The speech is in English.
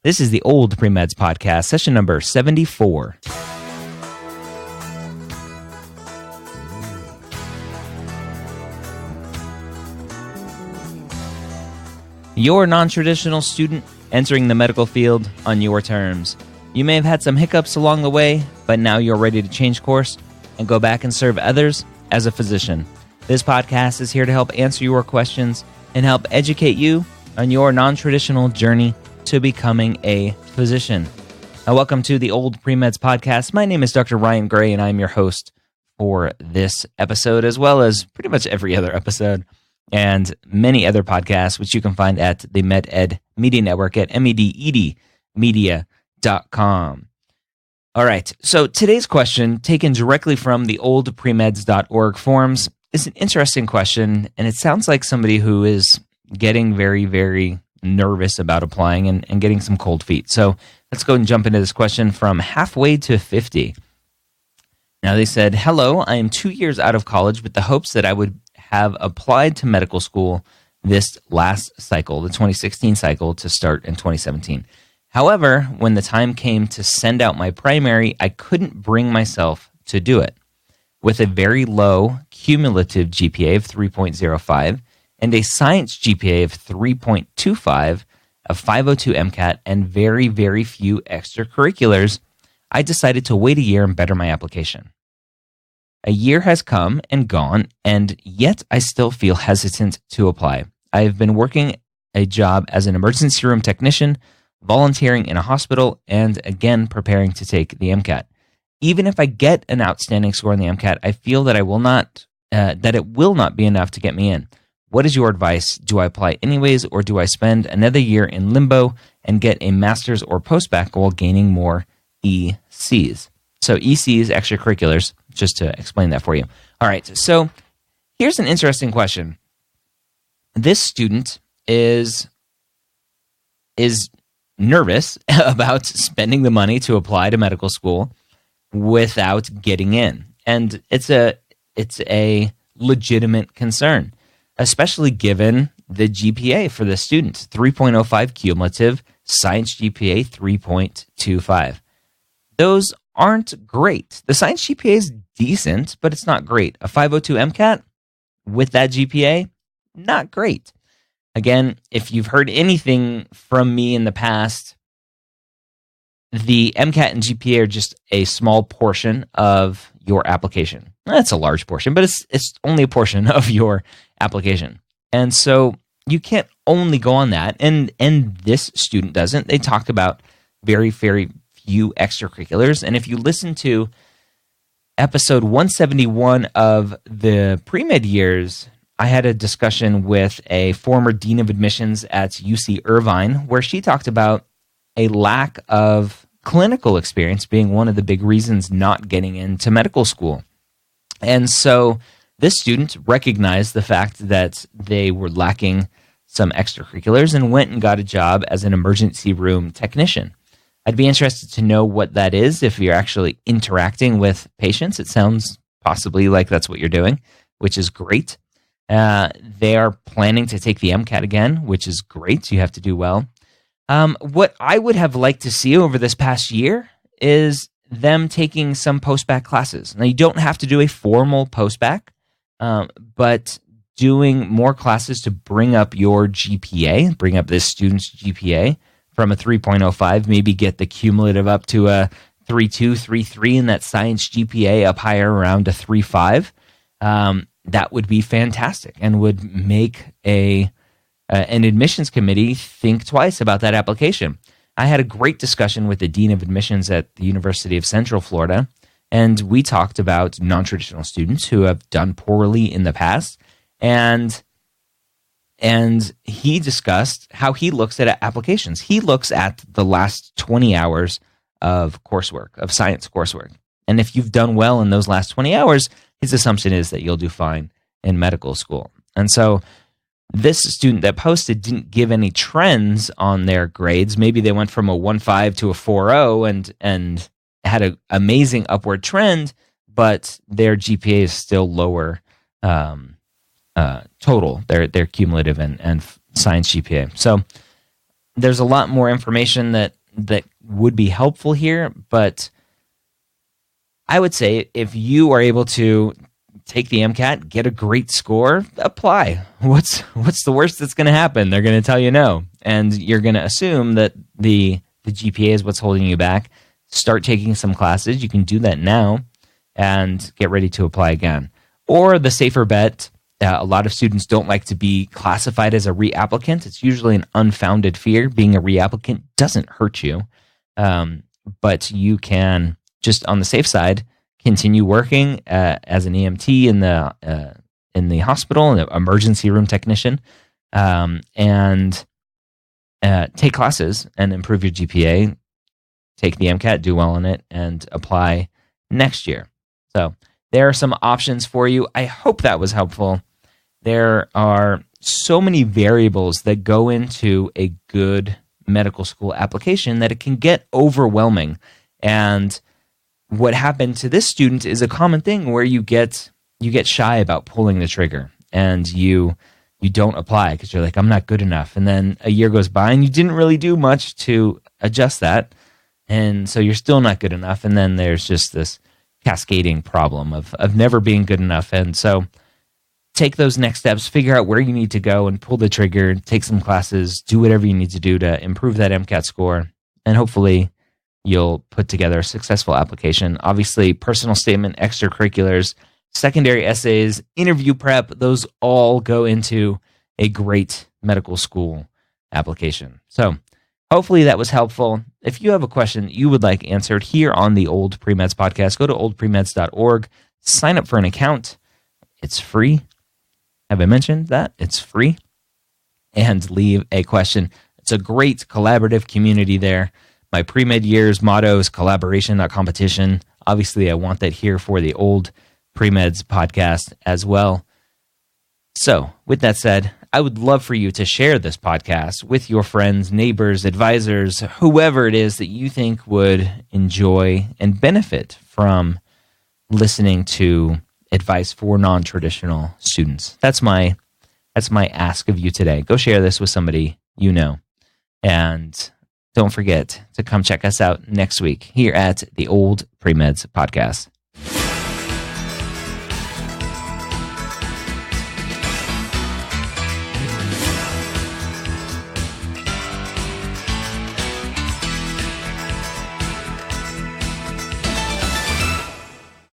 This is the OldPreMeds podcast, session number 74. You're a non-traditional student entering the medical field on your terms. You may have had some hiccups along the way, but now you're ready to change course and go back and serve others as a physician. This podcast is here to help answer your questions and help educate you on your non-traditional journey to becoming a physician. Now, welcome to the OldPreMeds podcast. My name is Dr. Ryan Gray, and I'm your host for this episode, as well as pretty much every other episode and many other podcasts, which you can find at the MedEd Media Network at mededmedia.com. All right, so today's question, taken directly from the oldpremeds.org forums, is an interesting question, and it sounds like somebody who is getting very, very nervous about applying and getting some cold feet. So let's go and jump into this question from halfway to 50. Now they said, hello, I am 2 years out of college with the hopes that I would have applied to medical school this last cycle, the 2016 cycle, to start in 2017. However, when the time came to send out my primary, I couldn't bring myself to do it. With a very low cumulative GPA of 3.05 and a science GPA of 3.25, a 502 MCAT, and very, very few extracurriculars, I decided to wait a year and better my application. A year has come and gone, and yet I still feel hesitant to apply. I have been working a job as an emergency room technician, volunteering in a hospital, and again preparing to take the MCAT. Even if I get an outstanding score on the MCAT, I feel that it will not be enough to get me in. What is your advice? Do I apply anyways, or do I spend another year in limbo and get a master's or post-bacc while gaining more ECs? So ECs, extracurriculars, just to explain that for you. All right, so here's an interesting question. This student is nervous about spending the money to apply to medical school without getting in. And it's a legitimate concern, especially given the GPA for the student, 3.05 cumulative, science GPA 3.25. Those aren't great. The science GPA is decent, but it's not great. A 502 MCAT with that GPA, not great. Again, if you've heard anything from me in the past, the MCAT and GPA are just a small portion of your application. That's a large portion, but it's only a portion of your application. And so you can't only go on that. And this student doesn't. They talk about very, very few extracurriculars. And if you listen to episode 171 of the pre-med years, I had a discussion with a former dean of admissions at UC Irvine, where she talked about a lack of clinical experience being one of the big reasons not getting into medical school. And so this student recognized the fact that they were lacking some extracurriculars and went and got a job as an emergency room technician. I'd be interested to know what that is if you're actually interacting with patients. It sounds possibly like that's what you're doing, which is great. They are planning to take the MCAT again, which is great. You have to do well. What I would have liked to see over this past year is them taking some post-bacc classes. Now, you don't have to do a formal post-bacc, but doing more classes to bring up your GPA, bring up this student's GPA from a 3.05, maybe get the cumulative up to a 3.2, 3.3, and that science GPA up higher around a 3.5. That would be fantastic and would make an admissions committee think twice about that application. I had a great discussion with the dean of admissions at the University of Central Florida, and we talked about non-traditional students who have done poorly in the past, and he discussed how he looks at applications. He looks at the last 20 hours of coursework, of science coursework. And if you've done well in those last 20 hours, his assumption is that you'll do fine in medical school. And so this student that posted didn't give any trends on their grades. Maybe they went from a 1.5 to a 4.0 and had an amazing upward trend, but their GPA is still lower total, their cumulative and science GPA. So there's a lot more information that would be helpful here, but I would say if you are able to take the MCAT, get a great score, apply. What's the worst that's going to happen? They're going to tell you no, and you're going to assume that the GPA is what's holding you back. Start taking some classes. You can do that now and get ready to apply again. Or the safer bet, a lot of students don't like to be classified as a reapplicant. It's usually an unfounded fear. Being a reapplicant doesn't hurt you, but you can, just on the safe side, continue working as an EMT in the hospital, an emergency room technician, and take classes and improve your GPA. Take the MCAT, do well on it, and apply next year. So there are some options for you. I hope that was helpful. There are so many variables that go into a good medical school application that it can get overwhelming. And what happened to this student is a common thing where you get shy about pulling the trigger, and you don't apply because you're like, I'm not good enough. And then a year goes by and you didn't really do much to adjust that. And so you're still not good enough. And then there's just this cascading problem of never being good enough. And so take those next steps, figure out where you need to go and pull the trigger, take some classes, do whatever you need to do to improve that MCAT score. And hopefully you'll put together a successful application. Obviously, personal statement, extracurriculars, secondary essays, interview prep, those all go into a great medical school application. So hopefully that was helpful. If you have a question that you would like answered here on the Old Pre-Meds podcast, go to oldpremeds.org, sign up for an account. It's free. Have I mentioned that? It's free. And leave a question. It's a great collaborative community there. My pre-med year's motto is collaboration, not competition. Obviously, I want that here for the Old Pre-Meds podcast as well. So, with that said, I would love for you to share this podcast with your friends, neighbors, advisors, whoever it is that you think would enjoy and benefit from listening to advice for non-traditional students. That's my ask of you today. Go share this with somebody you know. And don't forget to come check us out next week here at the Old Pre-Meds podcast.